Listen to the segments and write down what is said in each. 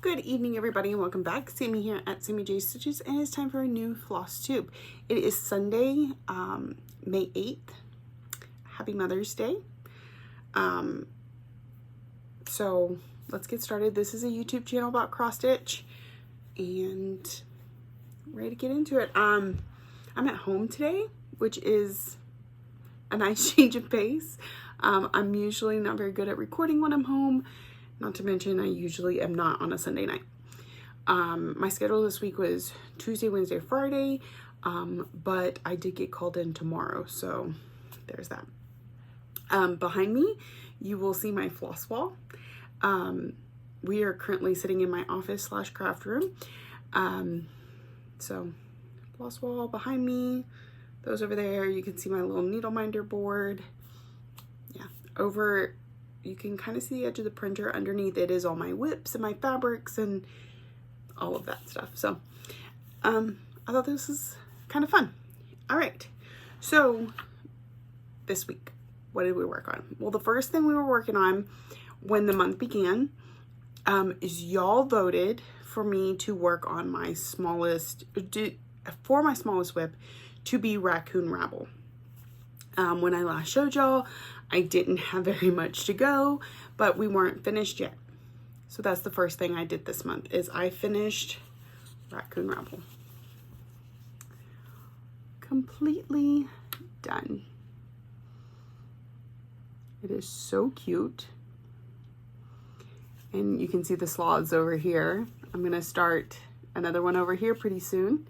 Good evening, everybody, and welcome back. Sammy here at Sammy J Stitches, and it's time for a new Flosstube. It is Sunday, May 8th. Happy Mother's Day. So let's get started. This is a YouTube channel about cross stitch, and I'm ready to get into it. I'm at home today, which is a nice change of pace. I'm usually not very good at recording when I'm home. Not to mention, I usually am not on a Sunday night. My schedule this week was Tuesday, Wednesday, Friday, but I did get called in tomorrow, so there's that. Behind me, you will see my floss wall. We are currently sitting in my office / craft room. So floss wall behind me, those over there. You can see my little needle minder board. Yeah, over. You can kind of see the edge of the printer. Underneath it is all my whips and my fabrics and all of that stuff. So I thought this was kind of fun. All right, so this week, what did we work on? Well, the first thing we were working on when the month began is y'all voted for me to work on my smallest, for my smallest whip to be Raccoon Rabble. When I last showed y'all, I didn't have very much to go, but we weren't finished yet. So that's the first thing I did this month, is I finished Raccoon Rabble. Completely done. It is so cute. And you can see the sloths over here. I'm gonna start another one over here pretty soon.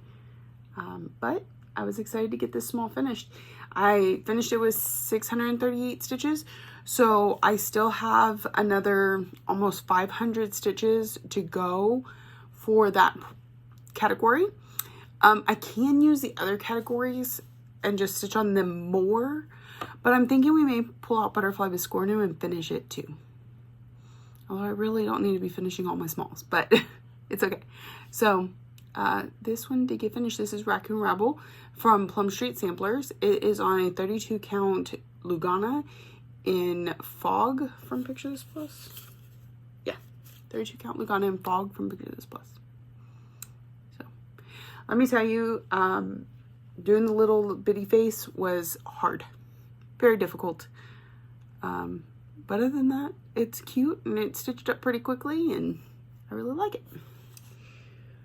But I was excited to get this small finished. I finished it with 638 stitches, so I still have another almost 500 stitches to go for that category. I can use the other categories and just stitch on them more, but I'm thinking we may pull out Butterfly Biscornu and finish it too. Although I really don't need to be finishing all my smalls, but it's okay. So this one did get finished. This is Raccoon Rabble from Plum Street Samplers. It is on a 32 count Lugana in Fog from Picture This Plus. Yeah, 32 count Lugana in Fog from Picture This Plus. So let me tell you, doing the little bitty face was hard, very difficult. But other than that, it's cute and it's stitched up pretty quickly, and I really like it.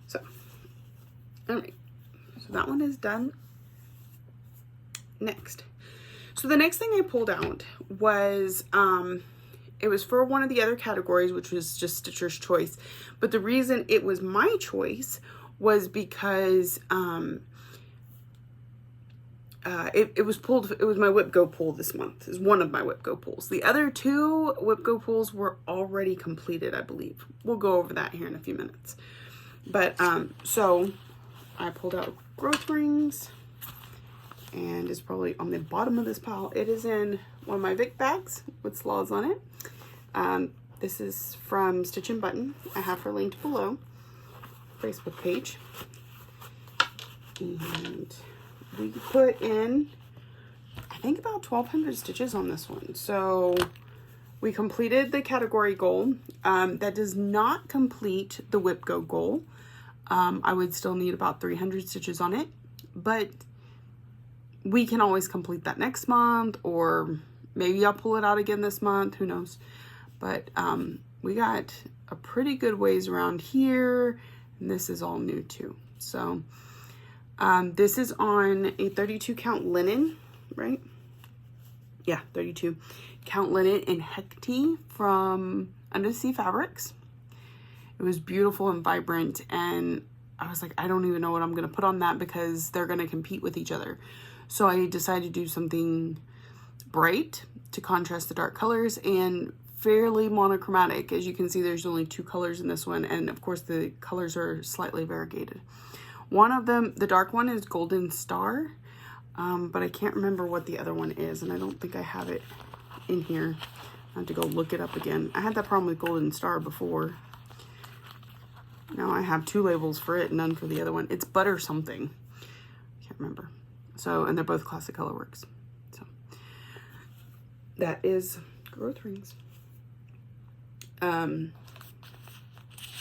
So, all right, so that one is done. Next, so the next thing I pulled out was, it was for one of the other categories, which was just Stitcher's Choice. But the reason it was my choice was because it was pulled. It was my Whip Go pull this month. Is one of my Whip Go pulls. The other two Whip Go pulls were already completed, I believe. We'll go over that here in a few minutes. But so I pulled out growth rings, and it's probably on the bottom of this pile. It is in one of my Vic bags with sloths on it. This is from Stitch and Button. I have her linked below, Facebook page. And we put in, I think, about 1,200 stitches on this one. So we completed the category goal. That does not complete the Whip Go goal. I would still need about 300 stitches on it, but we can always complete that next month, or maybe I'll pull it out again this month, who knows. But we got a pretty good ways around here, and this is all new too. So this is on a 32 count linen, right? Yeah, 32 count linen in Hecate from Undersea Fabrics. It was beautiful and vibrant, and I was like, I don't even know what I'm going to put on that because they're going to compete with each other. So I decided to do something bright to contrast the dark colors and fairly monochromatic. As you can see, there's only 2 colors in this one, and of course the colors are slightly variegated. One of them, the dark one, is Golden Star, but I can't remember what the other one is, and I don't think I have it in here. I have to go look it up again. I had that problem with Golden Star before. Now I have 2 labels for it, none for the other one. It's Butter something. I can't remember. So, and they're both Classic Colorworks. So, that is growth rings.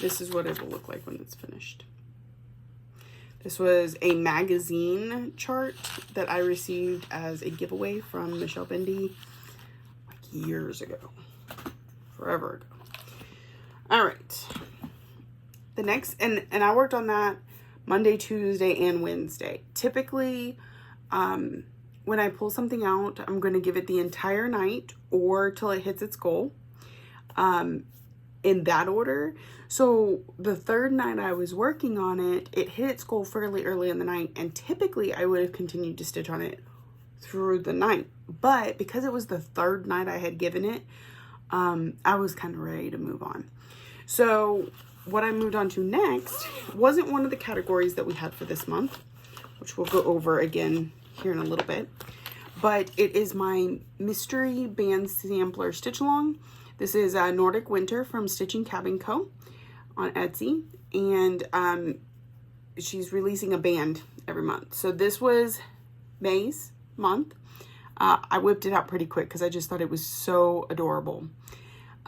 this is what it will look like when it's finished. This was a magazine chart that I received as a giveaway from Michelle Bendy like years ago, forever ago. All right. The next, and I worked on that Monday, Tuesday, and Wednesday. Typically, when I pull something out, I'm going to give it the entire night or till it hits its goal, in that order. So the third night I was working on it, it hit its goal fairly early in the night, and typically I would have continued to stitch on it through the night. But because it was the third night I had given it, I was kind of ready to move on. So what I moved on to next wasn't one of the categories that we had for this month, which we'll go over again here in a little bit, but it is my mystery band sampler stitch along. This is Nordic Winter from Stitching Cabin Co. on Etsy, and she's releasing a band every month. So this was May's month. I whipped it out pretty quick because I just thought it was so adorable.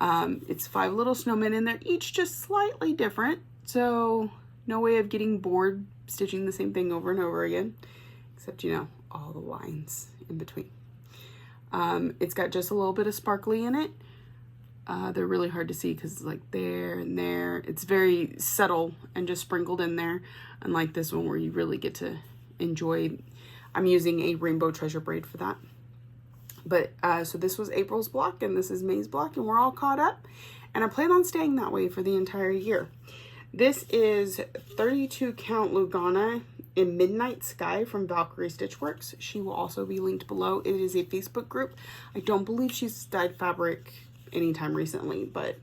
It's 5 little snowmen in there, each just slightly different, so no way of getting bored stitching the same thing over and over again, except, you know, all the lines in between. It's got just a little bit of sparkly in it. They're really hard to see because it's like there and there. It's very subtle and just sprinkled in there, unlike this one where you really get to enjoy. I'm using a rainbow treasure braid for that. But so this was April's block and this is May's block, and we're all caught up, and I plan on staying that way for the entire year. This is 32 count Lugana in Midnight Sky from Valkyrie Stitchworks. She will also be linked below. It is a Facebook group. I don't believe she's dyed fabric anytime recently, but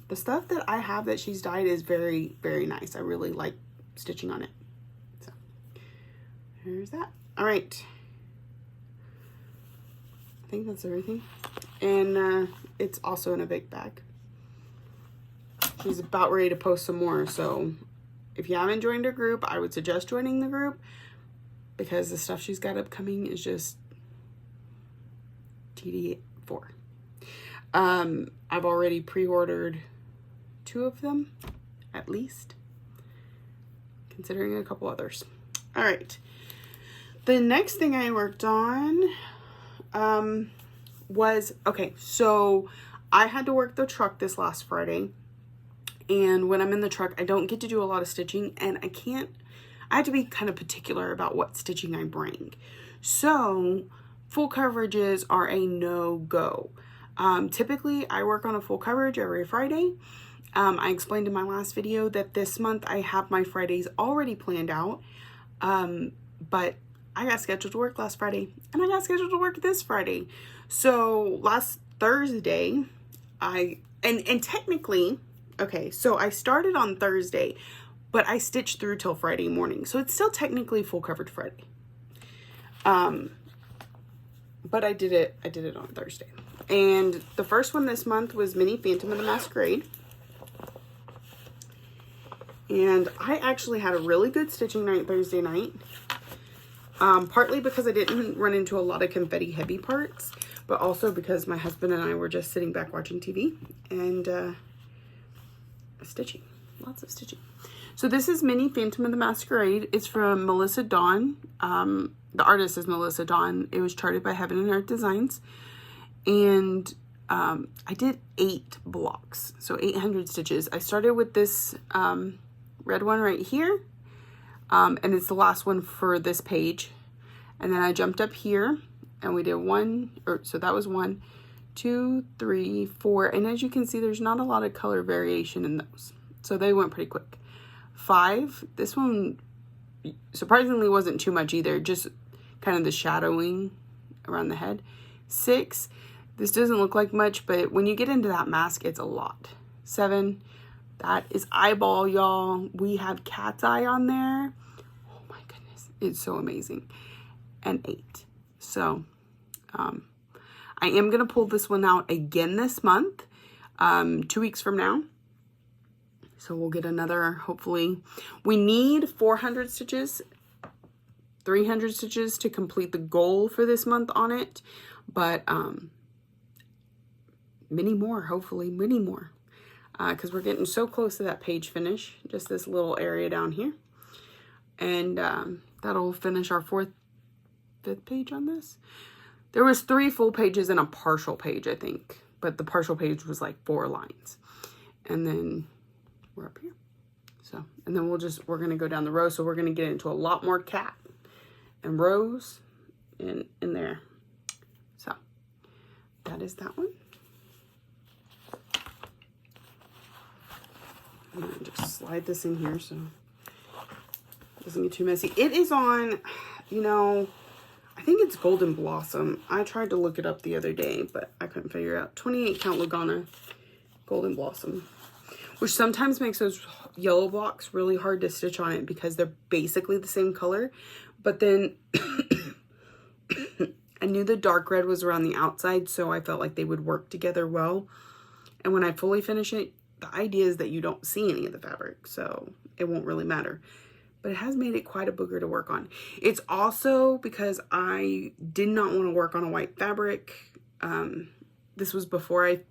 the stuff that I have that she's dyed is very, very nice. I really like stitching on it. So here's that. All right. I think that's everything. And it's also in a big bag. She's about ready to post some more, so if you haven't joined her group, I would suggest joining the group because the stuff she's got upcoming is just TD4. I've already pre-ordered 2 of them, at least, considering a couple others. All right. The next thing I worked on was, okay, so I had to work the truck this last Friday. And when I'm in the truck, I don't get to do a lot of stitching, and I have to be kind of particular about what stitching I bring. So full coverages are a no-go. Typically I work on a full coverage every Friday. I explained in my last video that this month I have my Fridays already planned out. But I got scheduled to work last Friday and I got scheduled to work this Friday. So last Thursday, and technically, okay, so I started on Thursday, but I stitched through till Friday morning. So it's still technically full coverage Friday. But I did it on Thursday. And the first one this month was Mini Phantom of the Masquerade. And I actually had a really good stitching night Thursday night. Partly because I didn't run into a lot of confetti heavy parts, but also because my husband and I were just sitting back watching TV and stitching, lots of stitching. So this is Mini Phantom of the Masquerade. It's from Melissa Dawn. The artist is Melissa Dawn. It was charted by Heaven and Earth Designs. And I did 8 blocks, so 800 stitches. I started with this red one right here, and it's the last one for this page. And then I jumped up here and we did so that was 1, 2, 3, 4. And as you can see, there's not a lot of color variation in those. So they went pretty quick. 5, this one surprisingly wasn't too much either, just kind of the shadowing around the head. 6, this doesn't look like much, but when you get into that mask, it's a lot. 7, that is eyeball, y'all. We have cat's eye on there. Oh my goodness, it's so amazing. And 8. So I am gonna pull this one out again this month, 2 weeks from now. So we'll get another, hopefully. We need 400 stitches, 300 stitches to complete the goal for this month on it. But many more, hopefully, many more. because we're getting so close to that page finish. Just this little area down here. And that'll finish our fifth page on this. There was 3 full pages and a partial page, I think. But the partial page was like 4 lines. And then we're up here. So, and then we're going to go down the row. So we're going to get into a lot more cat and rose in there. So that is that one. I'm going to just slide this in here so it doesn't get too messy. It is on, you know, I think it's Golden Blossom. I tried to look it up the other day, but I couldn't figure it out. 28 count Lugana Golden Blossom, which sometimes makes those yellow blocks really hard to stitch on it because they're basically the same color. But then I knew the dark red was around the outside, so I felt like they would work together well. And when I fully finish it, the idea is that you don't see any of the fabric, so it won't really matter. But it has made it quite a booger to work on. It's also because I did not want to work on a white fabric. This was before I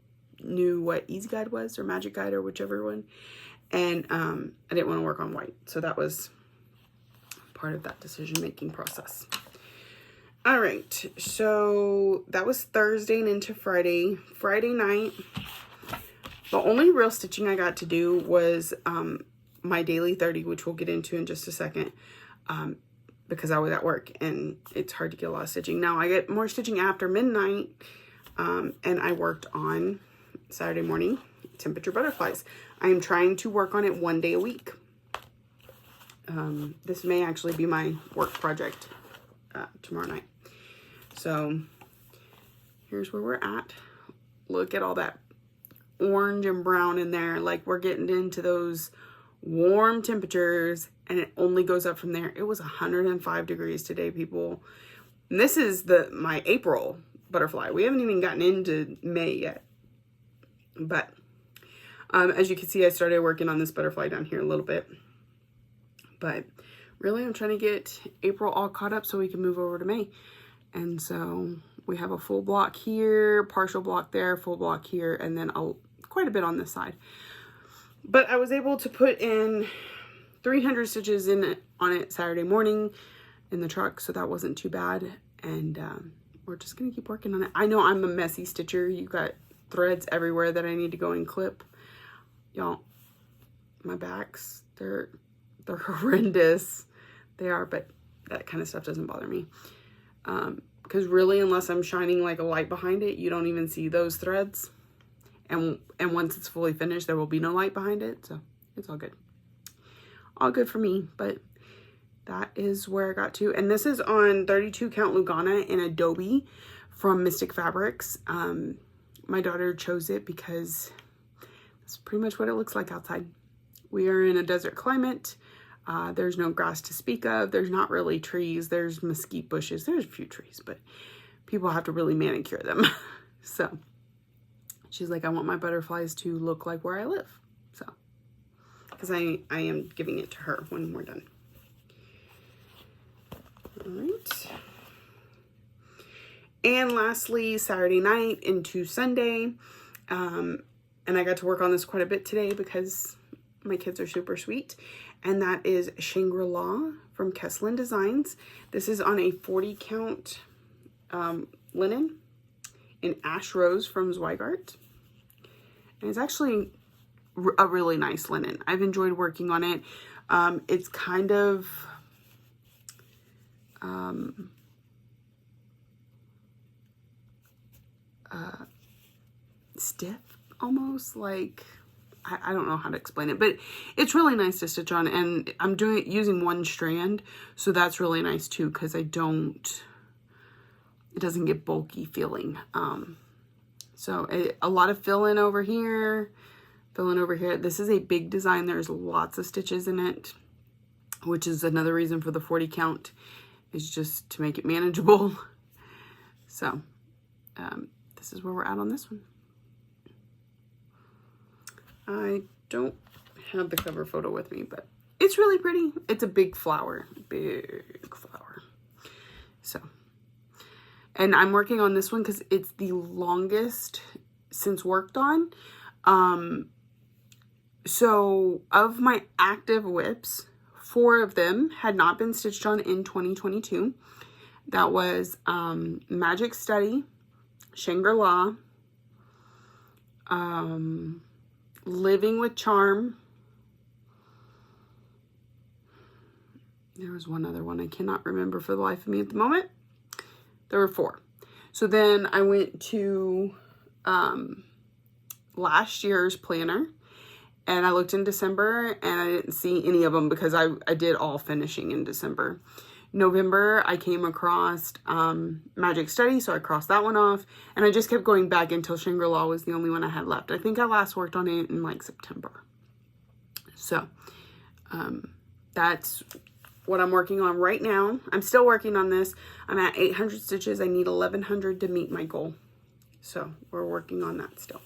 knew what Easy Guide was, or Magic Guide, or whichever one. And I didn't want to work on white. So that was part of that decision-making process. All right. So that was Thursday and into Friday. Friday night, the only real stitching I got to do was my daily 30, which we'll get into in just a second, because I was at work and it's hard to get a lot of stitching. Now I get more stitching after midnight, and I worked on Saturday morning temperature butterflies. I am trying to work on it 1 day a week. This may actually be my work project tomorrow night. So here's where we're at. Look at all that orange and brown in there. Like, we're getting into those warm temperatures, and it only goes up from there. It was 105 degrees today, people. And this is my April butterfly. We haven't even gotten into May yet. But as you can see, I started working on this butterfly down here a little bit. But really, I'm trying to get April all caught up so we can move over to May. And so we have a full block here, partial block there, full block here, and then quite a bit on this side. But I was able to put in 300 stitches on it Saturday morning in the truck, so that wasn't too bad. And we're just gonna keep working on it. I know I'm a messy stitcher. You got threads everywhere that I need to go and clip. Y'all, my backs, they're horrendous. They are, but that kind of stuff doesn't bother me. Because really, unless I'm shining like a light behind it, you don't even see those threads. And once it's fully finished, there will be no light behind it. So it's all good. All good for me. But that is where I got to. And this is on 32 count Lugana in Adobe from Mystic Fabrics. My daughter chose it because that's pretty much what it looks like outside. We are in a desert climate. There's no grass to speak of. There's not really trees. There's mesquite bushes. There's a few trees, but people have to really manicure them. So she's like, I want my butterflies to look like where I live. So, because I am giving it to her when we're done. All right. And lastly, Saturday night into Sunday. And I got to work on this quite a bit today because my kids are super sweet. And that is Shangri-La from Kesslin Designs. This is on a 40 count linen in Ash Rose from Zweigart. And it's actually a really nice linen. I've enjoyed working on it. It's kind of stiff almost, like I don't know how to explain it, but it's really nice to stitch on, and I'm doing it using one strand, so that's really nice too, because it doesn't get bulky feeling. So a lot of fill in over here, fill in over here. This is a big design. There's lots of stitches in it, which is another reason for the 40 count, is just to make it manageable. So this is where we're at on this one. I don't have the cover photo with me, but it's really pretty. It's a big flower, So, and I'm working on this one because it's the longest since worked on. So of my active whips, 4 of them had not been stitched on in 2022. That was Magic Study, Shangri-La, Living with Charm. There was one other one I cannot remember for the life of me at the moment. There were 4. So then I went to last year's planner, and I looked in December and I didn't see any of them because I did all finishing in December. November, I came across Magic Study, so I crossed that one off, and I just kept going back until Shangri-La was the only one I had left. I think I last worked on it in like September. So that's what I'm working on right now. I'm still working on this. I'm at 800 stitches. I need 1100 to meet my goal. So we're working on that still.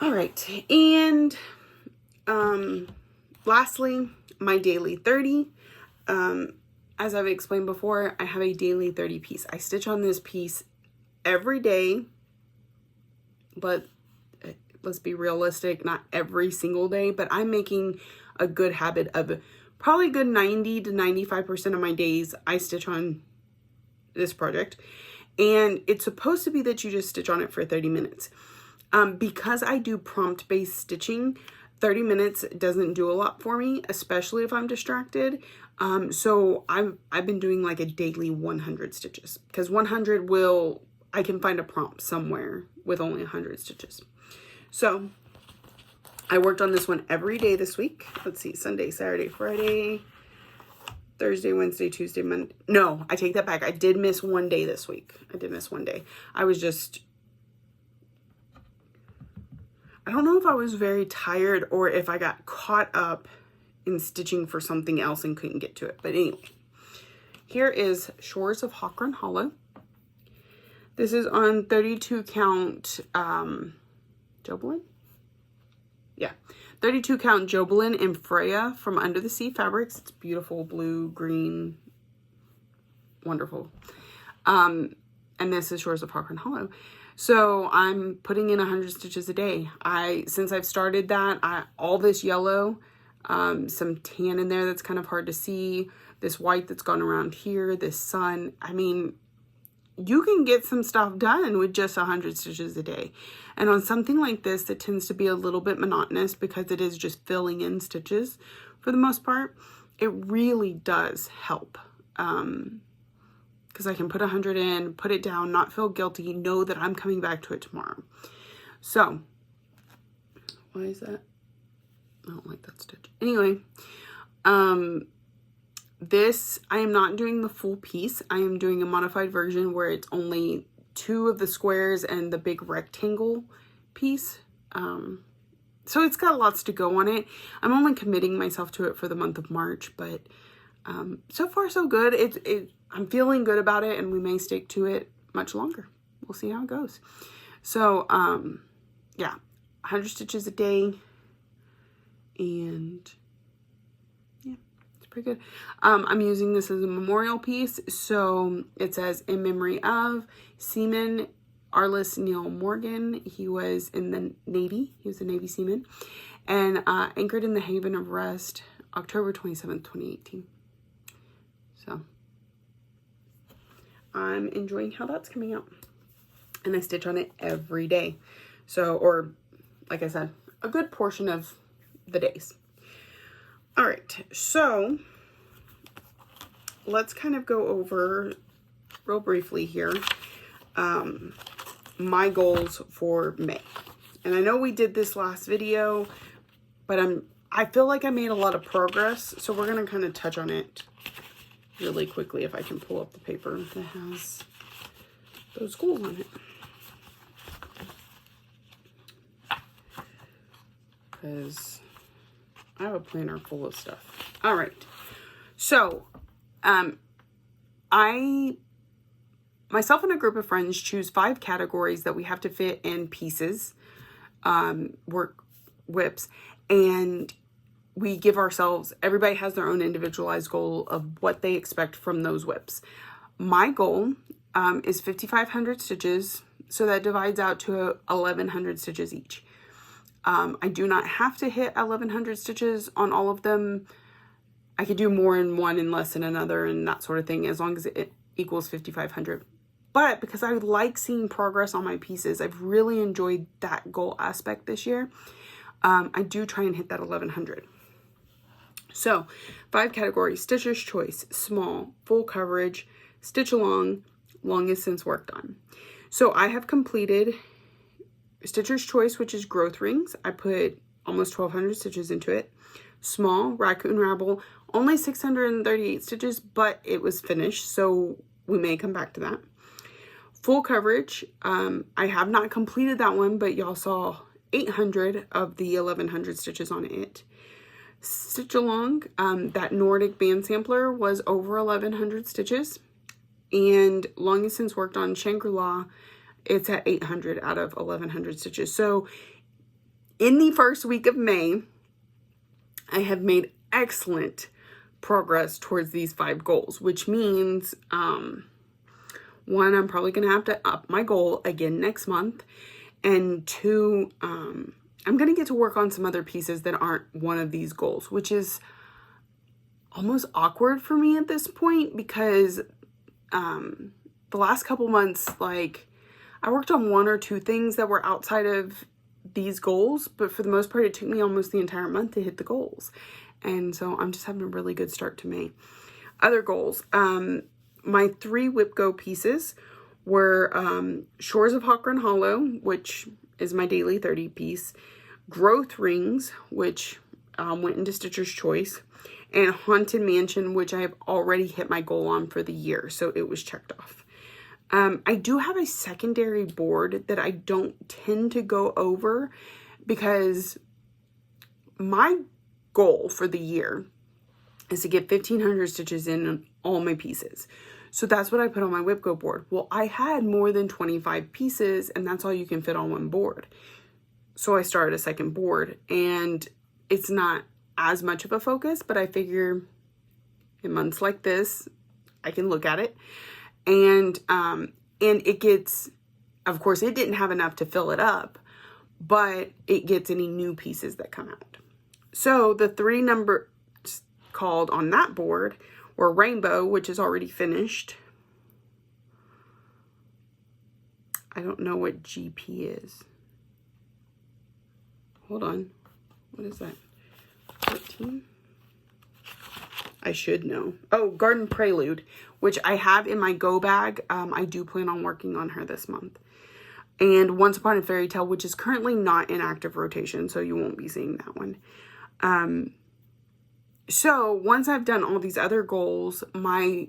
All right. And lastly, my daily 30. As I've explained before, I have a daily 30 piece. I stitch on this piece every day, but let's be realistic, not every single day, but I'm making a good habit of probably a good 90 to 95% of my days I stitch on this project. And it's supposed to be that you just stitch on it for 30 minutes. Because I do prompt-based stitching, 30 minutes doesn't do a lot for me, especially if I'm distracted. So I've been doing like a daily 100 stitches, because 100 I can find a prompt somewhere with only 100 stitches. So I worked on this one every day this week. Let's see, Sunday, Saturday, Friday, Thursday, Wednesday, Tuesday, Monday. No, I take that back. I did miss one day this week. I did miss one day. I don't know if I was very tired or if I got caught up in stitching for something else and couldn't get to it. But anyway, here is Shores of Hawkrun Hollow. This is on 32 count Jobelin? Yeah, 32 count Jobelin and Freya from Under the Sea Fabrics. It's beautiful, blue, green, wonderful. And this is Shores of Hawkrun Hollow. So I'm putting in 100 stitches a day. Since I've started that, all this yellow, some tan in there that's kind of hard to see, this white that's gone around here, this sun. I mean, you can get some stuff done with just 100 stitches a day. And on something like this that tends to be a little bit monotonous because it is just filling in stitches for the most part, it really does help. Because I can put 100 in, put it down, not feel guilty, know that I'm coming back to it tomorrow. So, why is that? I don't like that stitch. Anyway, this, I am not doing the full piece. I am doing a modified version where it's only 2 of the squares and the big rectangle piece. So it's got lots to go on it. I'm only committing myself to it for the month of March, but so far so good. I'm feeling good about it, and we may stick to it much longer. We'll see how it goes. So, yeah, 100 stitches a day, and yeah, it's pretty good. I'm using this as a memorial piece, so it says, in memory of Seaman Arliss Neil Morgan. He was in the Navy. He was a Navy seaman, and anchored in the Haven of Rest, October 27th, 2018. So I'm enjoying how that's coming out, and I stitch on it every day. So, or like I said, a good portion of the days. All right, so let's kind of go over real briefly here my goals for May. And I know we did this last video, but I feel like I made a lot of progress, so we're going to kind of touch on it really quickly if I can pull up the paper that has those goals on it. Because I have a planner full of stuff. All right. So, myself and a group of friends choose 5 categories that we have to fit in pieces, work whips, and we give ourselves, everybody has their own individualized goal of what they expect from those whips. My goal is 5,500 stitches, so that divides out to 1,100 stitches each. I do not have to hit 1100 stitches on all of them. I could do more in one and less in another and that sort of thing, as long as it equals 5,500. But because I like seeing progress on my pieces, I've really enjoyed that goal aspect this year. I do try and hit that 1100. So 5 categories: Stitcher's Choice, small, full coverage, stitch along, longest since worked on. So I have completed Stitcher's Choice, which is growth rings. I put almost 1,200 stitches into it. Small, Raccoon Rabble, only 638 stitches, but it was finished, so we may come back to that. Full coverage, I have not completed that one, but y'all saw 800 of the 1,100 stitches on it. Stitch along, that Nordic band sampler was over 1,100 stitches, and longest since worked on Shangri-La, it's at 800 out of 1,100 stitches. So in the first week of May, I have made excellent progress towards these 5 goals, which means, one, I'm probably going to have to up my goal again next month. And 2, I'm going to get to work on some other pieces that aren't one of these goals, which is almost awkward for me at this point because the last couple months, like, I worked on 1 or 2 things that were outside of these goals, but for the most part, it took me almost the entire month to hit the goals. And so I'm just having a really good start to May. Other goals, my 3 Whip Go pieces were Shores of Hawkrun Hollow, which is my daily 30 piece, Growth Rings, which went into Stitcher's Choice, and Haunted Mansion, which I have already hit my goal on for the year, so it was checked off. I do have a secondary board that I don't tend to go over because my goal for the year is to get 1,500 stitches in all my pieces. So that's what I put on my Whip Go board. Well, I had more than 25 pieces and that's all you can fit on one board. So I started a second board, and it's not as much of a focus, but I figure in months like this, I can look at it. And it gets, of course, it didn't have enough to fill it up, but it gets any new pieces that come out. So the 3 numbers called on that board were Rainbow, which is already finished. I don't know what GP is. Hold on. What is that? 14? I should know. Oh, Garden Prelude, which I have in my go bag. I do plan on working on her this month. And Once Upon a Fairy Tale, which is currently not in active rotation, so you won't be seeing that one. So once I've done all these other goals, my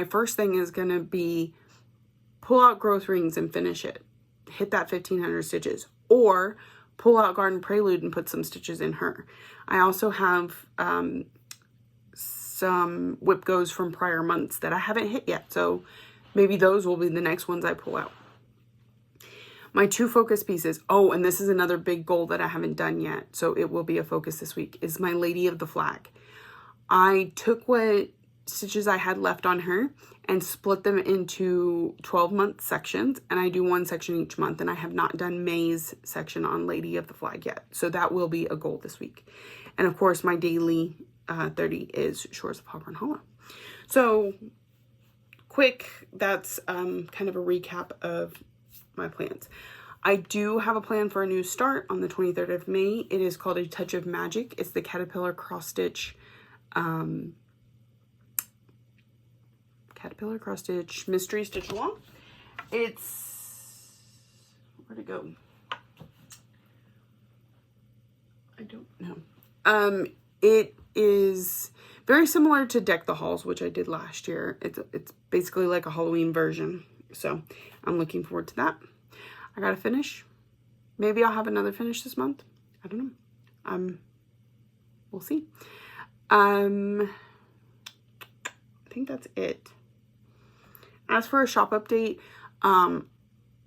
first thing is going to be pull out Growth Rings and finish it. Hit that 1,500 stitches. Or pull out Garden Prelude and put some stitches in her. I also have some Whip Goes from prior months that I haven't hit yet, so maybe those will be the next ones I pull out. My 2 focus pieces, oh, and this is another big goal that I haven't done yet, so it will be a focus this week, is my Lady of the Flag. I took what stitches I had left on her and split them into 12-month sections, and I do 1 section each month, and I have not done May's section on Lady of the Flag yet, so that will be a goal this week. And of course, my daily 30 is Shores of Hawkrun Hollow. So quick, that's kind of a recap of my plans. I do have a plan for a new start on the 23rd of May. It is called A Touch of Magic. It's the Caterpillar Cross Stitch Mystery Stitch Along. It's, where'd it go? I don't know. It is very similar to Deck the Halls, which I did last year. It's basically like a Halloween version. So I'm looking forward to that. I gotta finish. Maybe I'll have another finish this month. I don't know. We'll see. I think that's it. As for a shop update,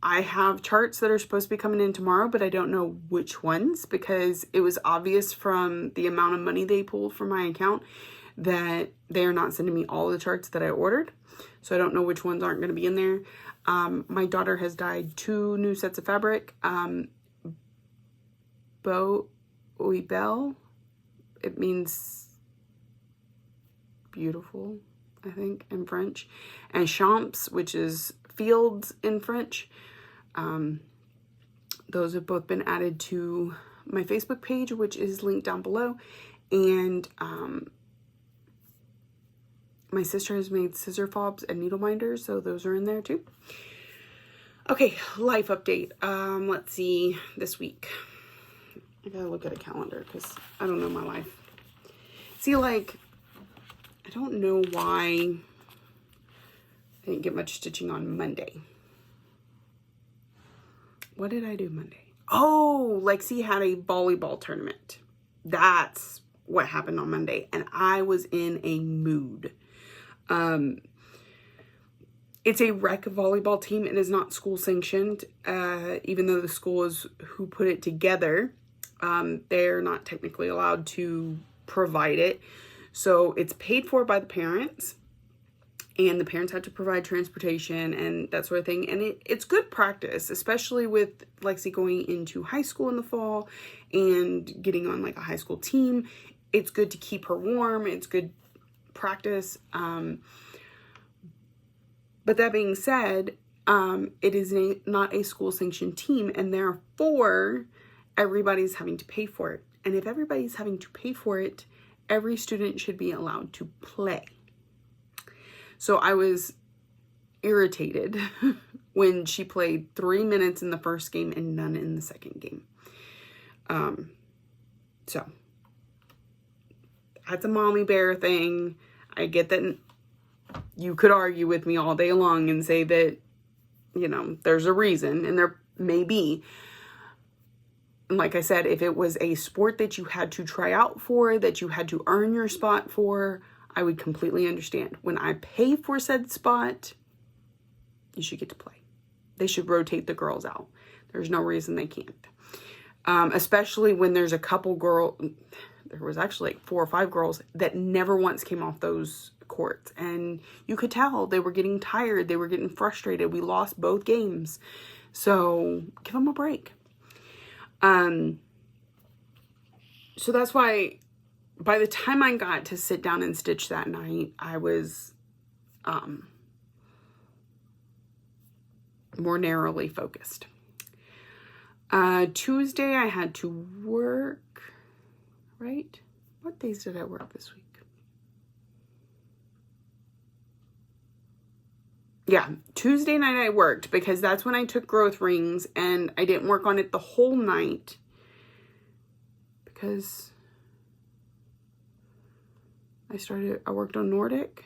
I have charts that are supposed to be coming in tomorrow, but I don't know which ones because it was obvious from the amount of money they pulled from my account that they are not sending me all the charts that I ordered. So I don't know which ones aren't going to be in there. My daughter has dyed 2 new sets of fabric. Oibel. It means beautiful, I think, in French. And champs, which is fields in French. Those have both been added to my Facebook page, which is linked down below. And my sister has made scissor fobs and needle minders, so those are in there too. Okay, life update. Let's see, this week. I gotta look at a calendar because I don't know my life. See, like, I don't know why I didn't get much stitching on Monday. What did I do Monday? Oh, Lexi had a volleyball tournament. That's what happened on Monday. And I was in a mood. It's a rec volleyball team. It is not school sanctioned. Even though the school is who put it together, they're not technically allowed to provide it. So it's paid for by the parents. And the parents have to provide transportation and that sort of thing. And it's good practice, especially with Lexi going into high school in the fall and getting on like a high school team. It's good to keep her warm. It's good practice. But that being said, it is not a school sanctioned team, and therefore everybody's having to pay for it. And if everybody's having to pay for it, every student should be allowed to play. So I was irritated when she played 3 minutes in the first game and none in the second game. So that's a mommy bear thing. I get that you could argue with me all day long and say that, you know, there's a reason, and there may be. And like I said, if it was a sport that you had to try out for, that you had to earn your spot for, I would completely understand. When I pay for said spot, you should get to play. They should rotate the girls out. There's no reason they can't. Especially when there's a couple there was actually like 4 or 5 girls that never once came off those courts. And you could tell they were getting tired. They were getting frustrated. We lost both games. So give them a break. So that's why by the time I got to sit down and stitch that night, I was more narrowly focused. Tuesday I had to work, right? What days did I work this week? Yeah, Tuesday night I worked because that's when I took growth rings, and I didn't work on it the whole night because I worked on Nordic.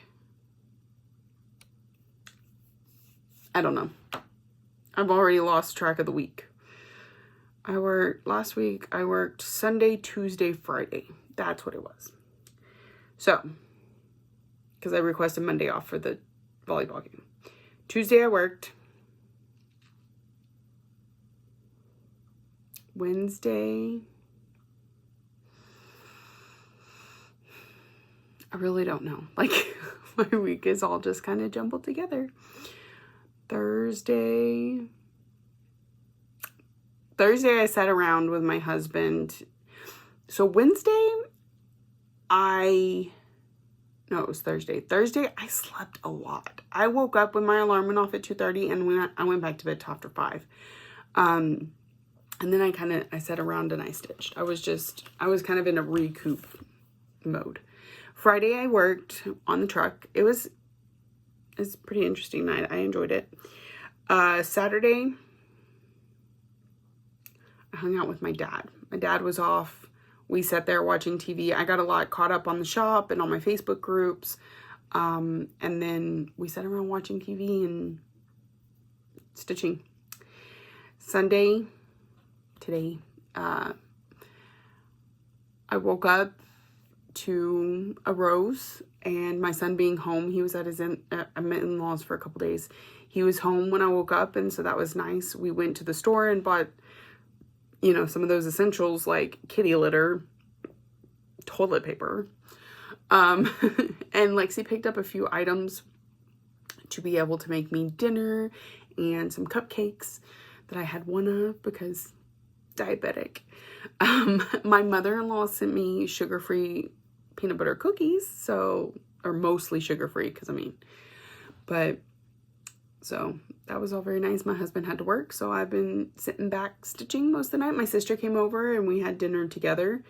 I don't know. I've already lost track of the week. Last week I worked Sunday, Tuesday, Friday. That's what it was. So, because I requested Monday off for the volleyball game. Tuesday I worked. Wednesday, I really don't know. Like, my week is all just kind of jumbled together. Thursday I sat around with my husband. So Wednesday, no, it was Thursday. Thursday, I slept a lot. I woke up when my alarm went off at 2:30, and I went back to bed till after 5. And then I sat around and I stitched. I was kind of in a recoup mode. Friday, I worked on the truck. It's a pretty interesting night. I enjoyed it. Saturday, I hung out with my dad. My dad was off. We sat there watching TV. I got a lot caught up on the shop and on my Facebook groups. And then we sat around watching TV and stitching. Sunday, today, I woke up to a rose, and my son being home, he was at his in-laws for a couple days. He was home when I woke up, and so that was nice. We went to the store and bought, you know, some of those essentials like kitty litter, toilet paper. And Lexi picked up a few items to be able to make me dinner and some cupcakes that I had one of because diabetic. My mother-in-law sent me sugar-free peanut butter cookies, so, or mostly sugar-free, because I mean, but, so that was all very nice. My husband had to work, so I've been sitting back stitching most of the night. My sister came over and we had dinner together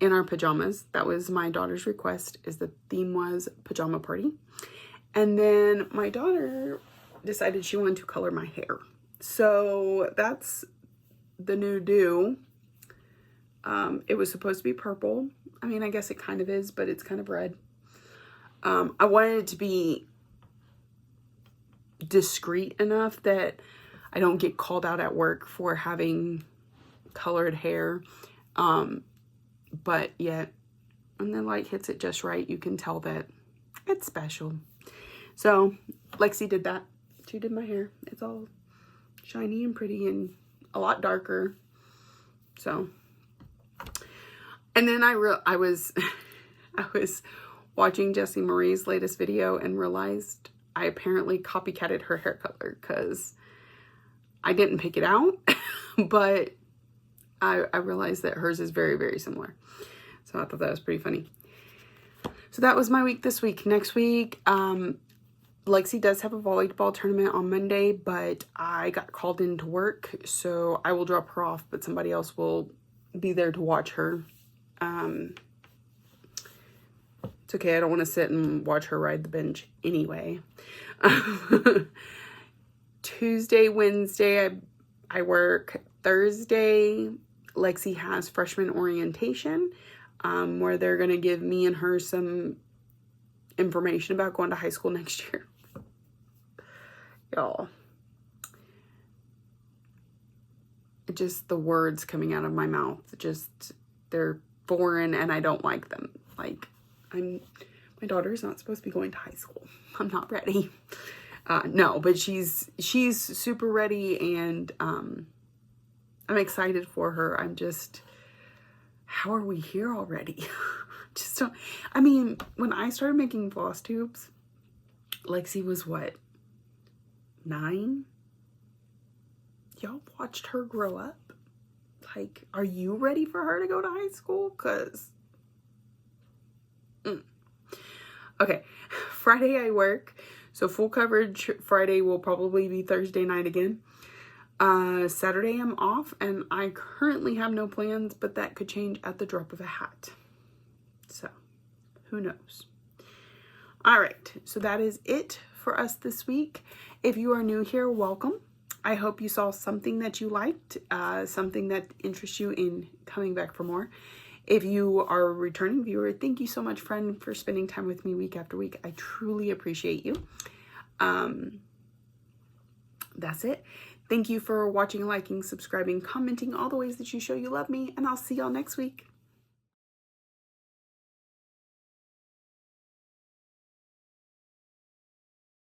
in our pajamas. That was my daughter's request, is the theme was pajama party. And then my daughter decided she wanted to color my hair. So that's the new do. It was supposed to be purple. I mean, I guess it kind of is, but it's kind of red. I wanted it to be discreet enough that I don't get called out at work for having colored hair. But yet, when the light hits it just right, you can tell that it's special. So, Lexi did that. She did my hair. It's all shiny and pretty and a lot darker. So, and then I was watching Jessie Marie's latest video and realized I apparently copycatted her hair color, because I didn't pick it out, but I realized that hers is very, very similar. So I thought that was pretty funny. So that was my week this week. Next week, Lexi does have a volleyball tournament on Monday, but I got called into work, so I will drop her off, but somebody else will be there to watch her. It's okay, I don't want to sit and watch her ride the bench anyway. Tuesday, Wednesday, I work. Thursday, Lexi has freshman orientation, where they're going to give me and her some information about going to high school next year. Y'all. Just the words coming out of my mouth, just, they're foreign and I don't like them. Like, my daughter's not supposed to be going to high school. I'm not ready. No, but she's super ready, and I'm excited for her. I'm just, how are we here already? Just don't, I mean, when I started making floss tubes, Lexi was what, 9? Y'all watched her grow up. Like, are you ready for her to go to high school? Cause okay, Friday I work, so full coverage Friday will probably be Thursday night again. Saturday I'm off, and I currently have no plans, but that could change at the drop of a hat. So, who knows? All right, so that is it for us this week. If you are new here, welcome. I hope you saw something that you liked, something that interests you in coming back for more. If you are a returning viewer, thank you so much, friend, for spending time with me week after week. I truly appreciate you. That's it. Thank you for watching, liking, subscribing, commenting, all the ways that you show you love me, and I'll see y'all next week.